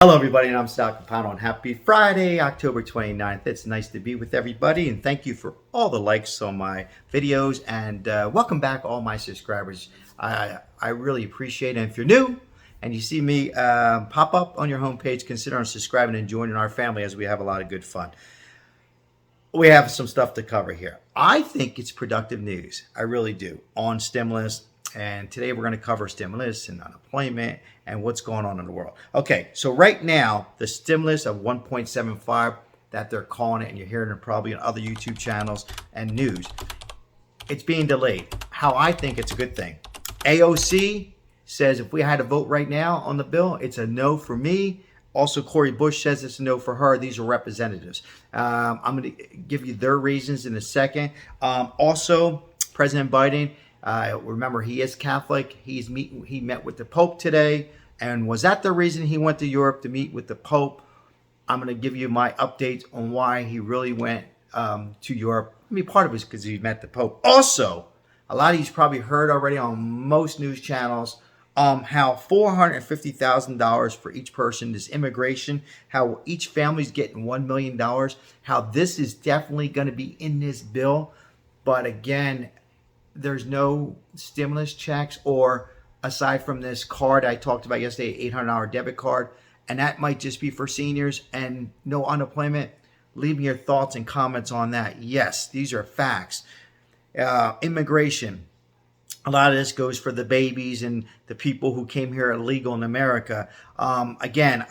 Hello everybody, and I'm CAPANO, and happy Friday, October 29th. It's nice to be with everybody, and thank you for all the likes on my videos, and welcome back all my subscribers. I really appreciate it. And if you're new and you see me pop up on your homepage, consider subscribing and joining our family as we have a lot of good fun. We have some stuff to cover here. I think it's productive news. I really do, on stimulus. And today we're going to cover stimulus and unemployment and what's going on in the world. Okay, so right now, the stimulus of 1.75 that they're calling it, and you're hearing it probably on other YouTube channels and news, it's being delayed. How I think it's a good thing. AOC says if we had to vote right now on the bill, it's a no for me. Also, Cori Bush says it's a no for her. These are representatives. I'm going to give you their reasons in a second. Also, President Biden, remember, he is Catholic. He met with the Pope today. And was that the reason he went to Europe to meet with the Pope? I'm going to give you my updates on why he really went to Europe. I mean, part of it is because he met the Pope. Also, a lot of you've probably heard already on most news channels how $450,000 for each person is immigration, how each family's getting $1 million, how this is definitely going to be in this bill. But again, there's no stimulus checks, or aside from this card I talked about yesterday, $800 debit card, and that might just be for seniors and no unemployment. Leave me your thoughts and comments on that. Yes, these are facts. Immigration. A lot of this goes for the babies and the people who came here illegal in America. Again,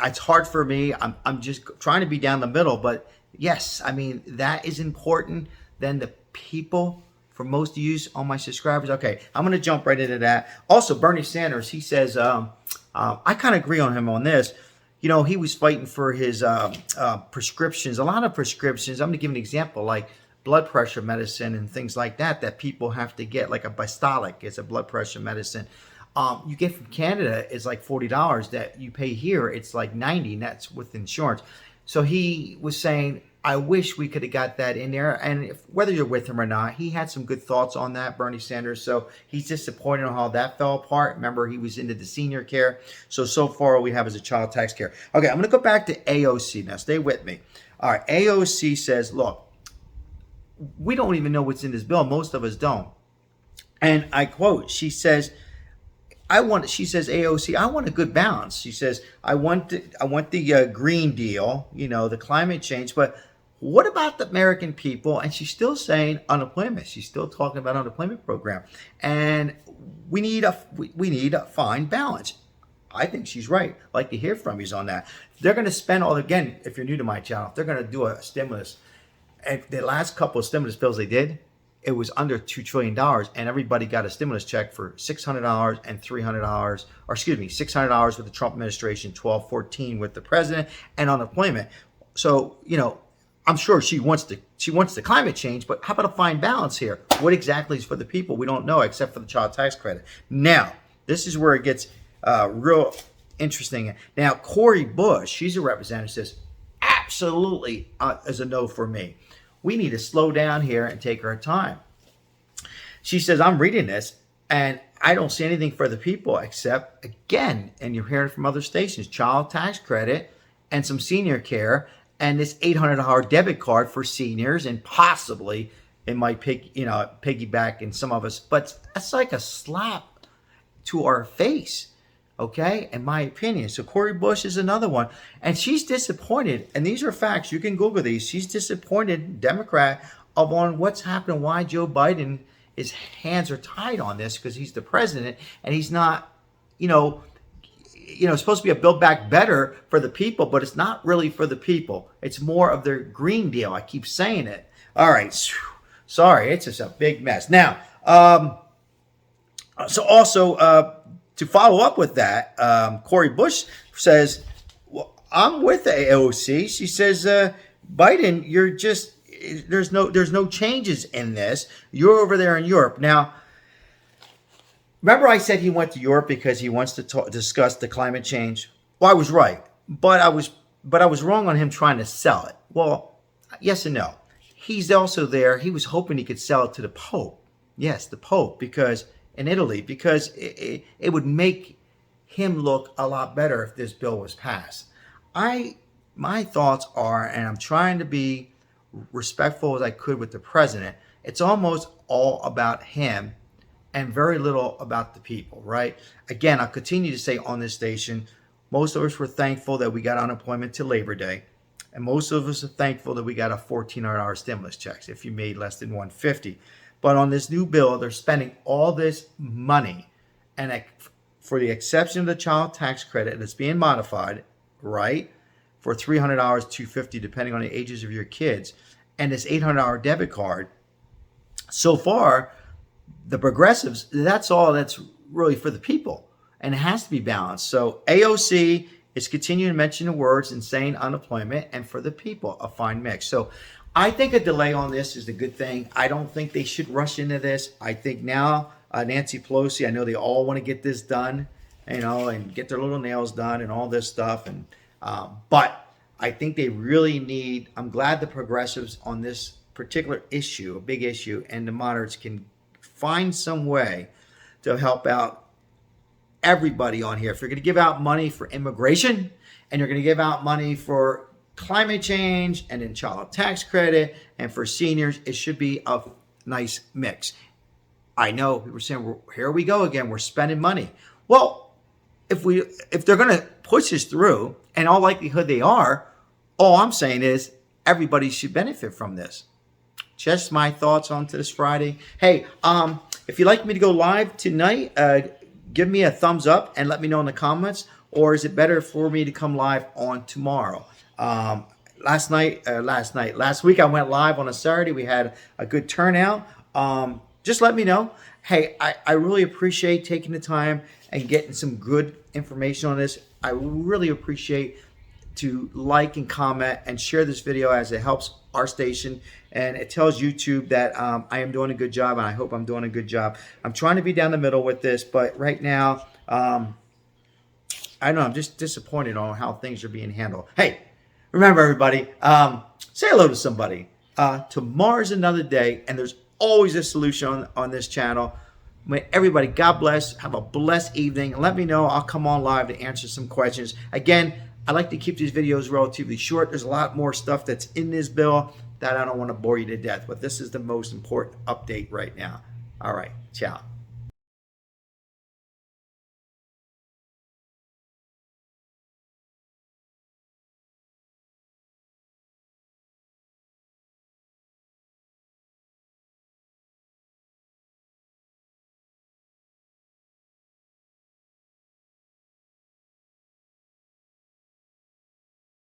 it's hard for me. I'm just trying to be down the middle, but yes, I mean, that is important. Then the people, for most of you on my subscribers. Okay, I'm going to jump right into that. Also, Bernie Sanders, he says, I kind of agree on him on this. You know, he was fighting for his prescriptions, a lot of prescriptions. I'm going to give an example, like blood pressure medicine and things like that, that people have to get, like a Bistolic. It's a blood pressure medicine. You get from Canada, it's like $40 that you pay here. It's like $90, and that's with insurance. So he was saying, I wish we could have got that in there. And whether you're with him or not, he had some good thoughts on that, Bernie Sanders. So he's disappointed on how that fell apart. Remember, he was into the senior care. So far all we have is a child tax care. Okay, I'm going to go back to AOC now. Stay with me. All right, AOC says, look, we don't even know what's in this bill. Most of us don't. And I quote, she says, AOC, I want a good balance. She says, I want the Green Deal, you know, the climate change, but what about the American people? And she's still saying unemployment. She's still talking about unemployment program. And we need a fine balance. I think she's right. I'd like to hear from you on that. They're going to spend again, if you're new to my channel, if they're going to do a stimulus, and the last couple of stimulus bills they did, it was under $2 trillion, and everybody got a stimulus check for $600 and $300, or excuse me, $600 with the Trump administration, $1,214 with the president, and unemployment. So, you know, I'm sure she wants the climate change, but how about a fine balance here? What exactly is for the people? We don't know, except for the child tax credit. Now, this is where it gets real interesting. Now, Cori Bush, she's a representative, says, absolutely is a no for me. We need to slow down here and take our time. She says, I'm reading this, and I don't see anything for the people except, again, and you're hearing from other stations, child tax credit and some senior care and this $800 debit card for seniors, and possibly it might piggyback in some of us, but that's like a slap to our face. Okay, in my opinion. So Cori Bush is another one. And she's disappointed. And these are facts. You can Google these. She's disappointed, Democrat, on what's happening, why Joe Biden, his hands are tied on this, because he's the president and he's not, supposed to be a Build Back Better for the people, but it's not really for the people. It's more of their Green Deal. I keep saying it. All right. Sorry, it's just a big mess. Now, to follow up with that, Cori Bush says, well, I'm with the AOC. She says, Biden, there's no changes in this. You're over there in Europe. Now, remember I said he went to Europe because he wants to discuss the climate change? Well, I was right, but I was wrong on him trying to sell it. Well, yes and no. He's also there. He was hoping he could sell it to the Pope. Yes, the Pope, because in Italy, because it would make him look a lot better if this bill was passed. My thoughts are, and I'm trying to be respectful as I could with the president, it's almost all about him and very little about the people, right? Again, I'll continue to say on this station, most of us were thankful that we got unemployment till Labor Day. And most of us are thankful that we got a $1,400 stimulus checks if you made less than $150. But on this new bill, they're spending all this money, and for the exception of the child tax credit that's being modified, right, for $300, $250, depending on the ages of your kids, and this $800 debit card. So far, the progressives, that's all that's really for the people, and it has to be balanced. So AOC is continuing to mention the words insane unemployment and for the people, a fine mix. So I think a delay on this is a good thing. I don't think they should rush into this. I think now Nancy Pelosi, I know they all want to get this done, and get their little nails done and all this stuff. And but I think they really need, I'm glad the progressives on this particular issue, a big issue, and the moderates can find some way to help out everybody on here. If you're going to give out money for immigration, and you're going to give out money for climate change and then child tax credit and for seniors, it should be a nice mix. I know people are saying, well, here we go again, we're spending money. Well, if they're going to push this through, and all likelihood they are, all I'm saying is everybody should benefit from this. Just my thoughts on to this Friday. Hey, if you'd like me to go live tonight, give me a thumbs up and let me know in the comments. Or is it better for me to come live on tomorrow? Last week I went live on a Saturday. We had a good turnout. Just let me know. Hey, I really appreciate taking the time and getting some good information on this. I really appreciate to like and comment and share this video, as it helps our station and it tells YouTube that I am doing a good job, and I hope I'm doing a good job. I'm trying to be down the middle with this, but right now, I don't know, I'm just disappointed on how things are being handled. Hey, remember everybody, say hello to somebody. Tomorrow's another day, and there's always a solution on this channel. Everybody, God bless. Have a blessed evening. Let me know. I'll come on live to answer some questions. Again, I like to keep these videos relatively short. There's a lot more stuff that's in this bill that I don't want to bore you to death with. This is the most important update right now. All right. Ciao.